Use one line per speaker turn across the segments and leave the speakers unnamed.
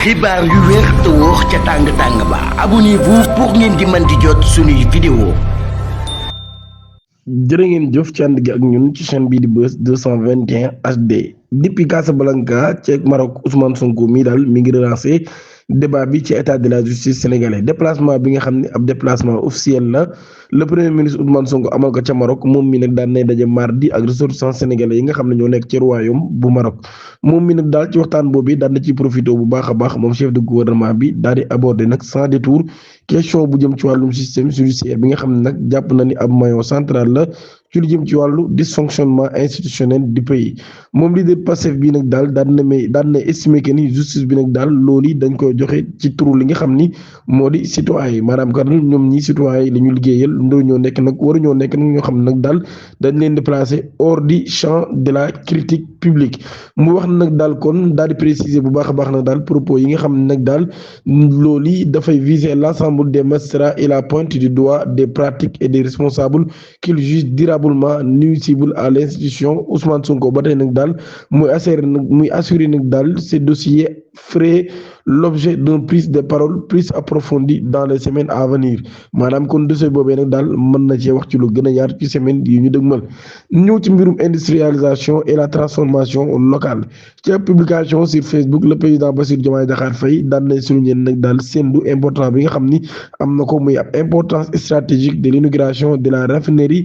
xibaar yu wér te wóor ca tàng-tàng ba abonnez-vous pour ngeen di mën di jot suñuy vidéo.
jërë ngeen jëf ci ànd gi ak ñun ci chaîne bii di Buzz 221 HD depuis Casablanca ci Maroc Ousmane Sonko mii daal mi ngi relancé débat bi ci état de la justice sénégalais déplacement bi nga xam ne ab déplacement officiel la le premier ministre Ousmane Sonko amal ko ca Maroc moom mi nag daan nay daje mardi ak ressortissants sénégalais yi nga xam ne ñoo nekk ci royaume bu Maroc moom mi nag daal ci waxtaan boobu daan na ciy profité bu baax a baax moom chef de gouvernement bi daal di aborder nag sans détour question bu jëm ci wàllum système judiciaire bi nga xam ne nag jàpp na ni ab maillon central la ci lu jëm ci wàllu dysfonctionnement institutionnel du pays moom leader Pastef bi nag daal daan na estimer que ni justice bi nag daal loolu dañ koy joxe ci turu li nga xam ni moo di citoyen yi maanaam kat ñoom ñi citoyen yi la ñu liggéeyal ñoo nekk nag waruñoo nekk nag ñoo xam ne nag daal dañ leen di placer hors du champ de la critique publique mu wax nag daal kon daal di préciser bu baax a baax nag daal propos yi nga xam ne nag daal loolu dafay viser l'ensemble des magistrats et la pointe du doigt des pratiques et des responsables qu'il juge nuisible à l'institution. Ousmane Sonko ba tey nag daal muy assurer nag daal ces dossiers ferait l'objet d'une prise de parole plus approfondie dans les semaines à venir maanaam kon dossier boobee nag daal mën na cee wax ci lu gën a yaatu ci semaine yi ñu dëgmal ñëw ci mbirum industrialisation et la transformation locale ci publication sur Facebook le président Bassirou Diomaye Diakhar Faye daan na souligner nag daal sendu important bi nga xam ni am na ko muy ab importance stratégique de l'inauguration de la raffinerie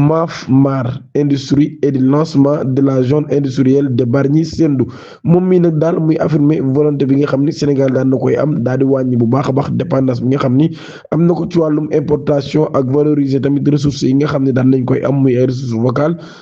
Mafmar Industrie et du lancement de la zone industrielle de Bargny Sendou moom mi nag daal muy affirmer volonté bi nga xam ni Sénégal daan na koy am daal di wàññi bu baax a baax dépendance bi nga xam ni am na ko ci wàllum importation ak valoriser tamit ressources yi nga xam ne daan nañ koy am muy ay ressources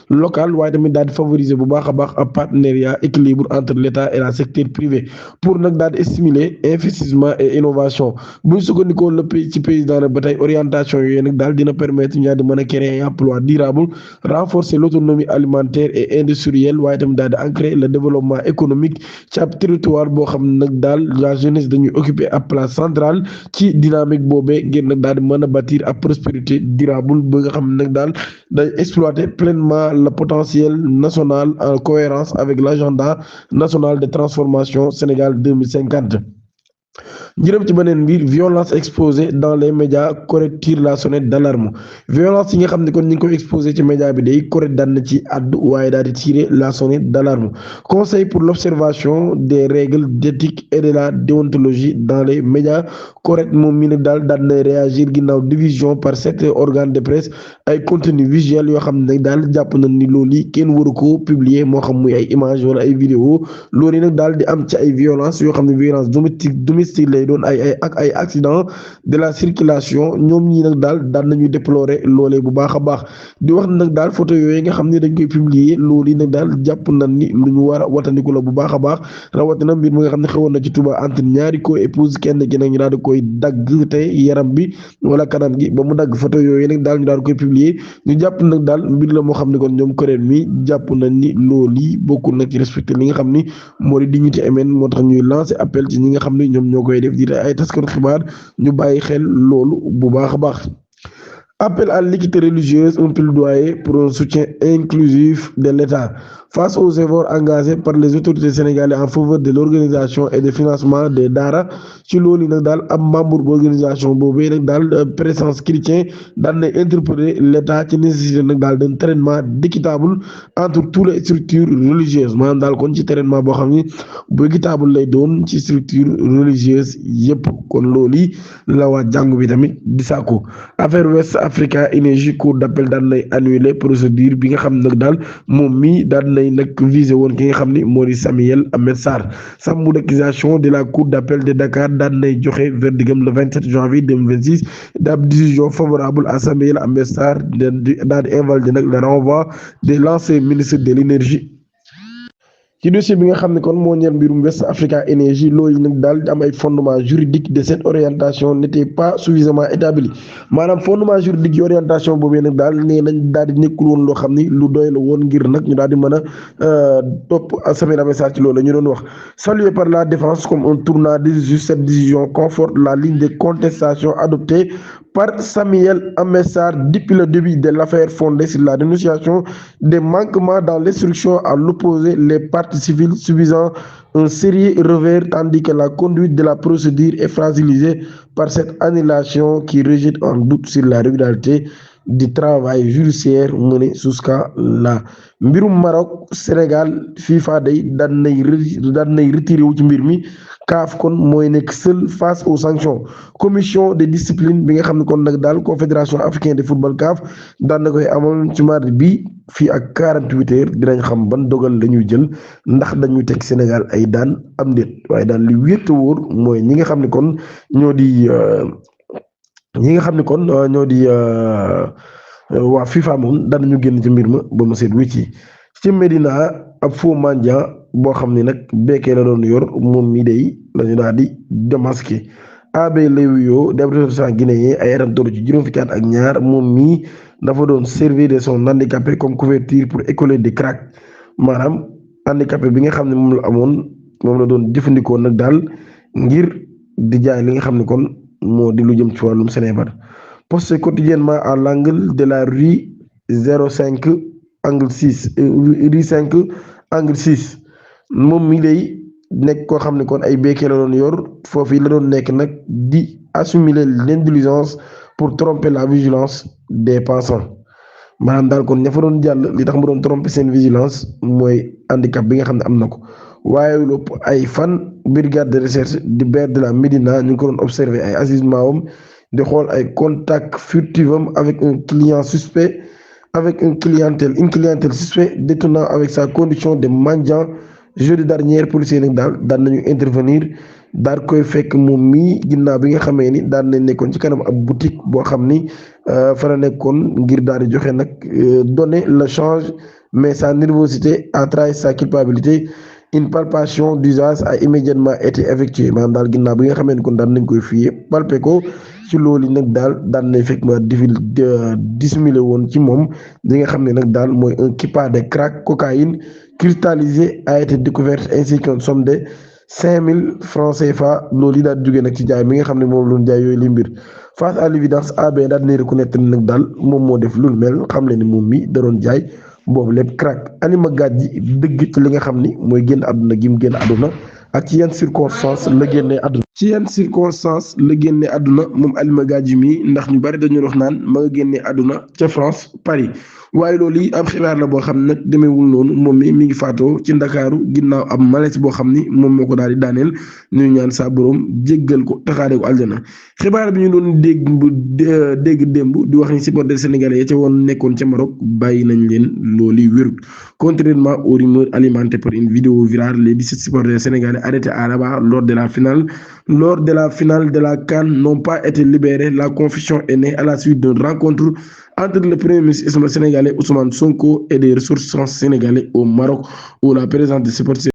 locales waaye tamit daal di favoriser bu baax a baax ab partenariat équilibre entre l'État et le secteur privé pour nag daal di stimuler investissement et innovation bu ñu sukkandikoo ci président nag ba tey orientation yooyu nag daal dina permettre ñaar di mën a créer emploi durable renforcer l'autonomie alimentaire et industrielle waaye tamit daal di ancrer le développement économique ci ab territoire boo xam ne nag daal la jeunesse dañuy occuper ab place centrale ci dynamique boobee ngir nag daal di mën a bâtir ab prospérité durable ba nga xam ne nag daal day exploiter pleinement le potentiel national en cohérence avec l'agenda national de transformation Sénégal 2050. njërëm ci beneen mbir violence exposée dans les médias Corrède tire la sonnette d'alarme violence yi nga xam ne kon ñu ngi koy exposé ci média bi day Corrède daan na ci àddu waaye daal di tirer la sonnette d'alarme conseil pour l'observation des règles d'éthique et de la déontologie dans les médias Corrède moom mi nag daal daan na réagir ginnaaw division par certains organes de presse ay contenu visuel yoo xam ne nag daal jàpp nañ ni loolu yi kenn waru ko publier moo xam muy ay image wala ay vidéo loolu yi nag daal di am ci ay violence yoo xam ne violence domestique lay doon ay accident de la circulation ñoom ñi nag daal daan nañu déplorer loolee bu baax a baax di wax nag daal photo yooyu nga xam ne dañ koy publier loolu yi nag daal jàpp nañ ni lu ñu war a watandiku la bu baax a baax rawatina mbir mi nga xam ne xewoon na ci Touba entre ñaari co-épouse kenn ki nag ñu daal di koy dagg te yaram bi wala kanam gi ba mu dagg photo yooyu nag daal ñu daal di koy publier ñu jàpp nag daal mbir la moo xam ne kon ñoom Corrède mi jàpp nañ ni loolu yi bokkul nag ci respecté li nga xam ni moo di dignité humaine moo tax ñuy lancer appel ci ñi nga xam ne ñoom ñoo koy def di ay taskatu xibaar ñu bàyyi xel loolu bu baax a baax. Appel à l'équité religieuse, un plaidoyer pour un soutien inclusif de l'État face aux efforts engagés par les autorités sénégalaises en faveur de l'organisation et du financement des daara ci loolu nag daal am membre bu organisation boobu nag daal présence chrétien daan na interpeller l'État ci nécessité nag daal d'un traitement d'équitable entre toutes les structures religieuses maanaam daal kon ci traitement boo xam ni bu équitable lay doon ci structure religieuse yépp kon loolu la waa jàngu bi tamit di sàkku affaire West Africa Energy cour d'appel daan lay annuler procédure bi nga xam nag daal moom mi daan nay nag visé woon ki nga xam ni moo di Samuel Ahmed Sarr chambre d'accusation de la cour d'appel de Dakar daan nay joxe verdigam le 27 janvier 2026 d'ab décision favorable à Samuel Ahmed Sarr daal di invalider nag le renvoi de l'ancien ministre de l'énergie ci dossier bi nga xam ne kon moo ñeel mbirum West Africa Energy loolu nag daal di am ay fondement juridique de cette orientation n'était pas suffisamment établi maanaam fondement juridique yi orientation boobee nag daal nee nañ daal di nekkul woon loo xam ni lu doy la woon ngir nag ñu daal di mën a topp Samuel Ahmed Sarr ci loolu la ñu doon wax salué par la défense comme un tournant décisif cette décision conforte la ligne de contestation adoptée par Samuel Ahmed Sarr depuis le début de l'affaire fondée sur la dénonciation des manquements dans l'instruction à l'opposé les parties partie civile subissant un sérieux revers tandis que la conduite de la procédure est fragilisée par cette annulation qui rejette en doute sur la régularité du travail judiciaire mené jusqu'à là. Mbirum Maroc Sénégal FIFA day daan nay retiré wu ci mbir mi CAF kon mooy nekk seul face aux sanctions commission de discipline bi nga xam ne kon nag daal confédération africaine de football CAF daan na koy amal ci mardi bi fii ak 48 heures dinañ xam ban dogal la ñuy jël ndax dañuy teg Sénégal ay daan am déet waaye daal li wéet a wóor mooy ñi nga xam ne kon ñoo di waa FIFA moom daan nañu génn ci mbir ma ba mu seet wicc ci Medina ab faux mendiant boo xam ne nag bekkee la doon yor moom mi day lañu daal di démasqué AB lay wuyoo di ab ressortissant guinéen ay atam toll ci juróom fukki at ak ñaar moom mii dafa doon servir de son handicapé comme couverture pour écoler des cracks maanaam handicapé bi nga xam ne moom la amoon moom la doon jëfandikoo nag daal ngir di jaay li nga xam ne kon moo di lu jëm ci wàllum Sénégal posté quotidiennement à l'angle de la rue 05 angle 6 rue 5 angle 6 moom mi lay nekk koo xam ne kon ay béykee la doon yor foofu yi la doon nekk nag di assimiler l'indulgence pour tromper la vigilance des passants maanaam daal kon ña fa doon jàll li tax mu doon tromper seen vigilance mooy handicap bi nga xam ne am na ko waaye lépp ay fan brigade de recherche du maire de la Médina ñu ngi ko doon observer ay agissement am di xool ay contact furtif am avec un client suspect avec une clientèle suspect détenant avec sa condition de mendiant jeudi dernier policier nag daal daan nañu intervenir daal koy fekk moom mii ginnaaw bi nga xamee ni daan nañ nekkoon ci kanam ab boutique boo xam ni fa la nekkoon ngir daal di joxe nag donner le change mais sa nervosité a trahi sa culpabilité. Une palpation d'usage a immédiatement été effectuée maanaam daal ginnaaw bi nga xamee ni kon daan nañ koy fiyee palpé ko ci loolu nag daal daan nañ fekk ma dissimulé woon ci moom li nga xam ne nag daal mooy un kippa de crack cocaïne cristallisé a été découverte ainsi qu'une somme de 5000 francs CFA loolu yi daal jógee nag ci jaay mi nga xam ne moom loon jaay yooyu li mbir face à l'évidence AB daal dina reconnaître nag daal moom moo def lu mel xam le ni moom mi da doon jaay boobu lépp crack Alima Gadji dëgg ci li nga xam ni mooy génn àdduna gi mu génn àdduna ak ci yan circonstance la génnee àdduna moom Alima Gadji mi ndax ñu bari dañu wax naan ma nga génnee àdduna ca France Paris waaye loolu yi ab xibaar la boo xam ne nag demeewul noonu moom mi ngi faatoo ci Ndakaaru ginnaaw ab malaise boo xam ni moom moo ko daal di daaneel ñu ñaan saa borom jéggal ko taxaare ko aljana xibaar bi ñu doon dégg démb di wax ni supporter sénégalais ya ca woon nekkoon ca Maroc bàyyi nañ leen loolu wérut contrairement aux rumeurs alimentées par une vidéo virale les 17 supporters sénégalais arrêtés à Rabat lors de la finale de la CAN n'ont pas été libérés. La confusion est née à la suite d'une rencontre entre le premier ministre sénégalais Ousmane Sonko et des ressortissants sénégalais au Maroc où la présence des supporters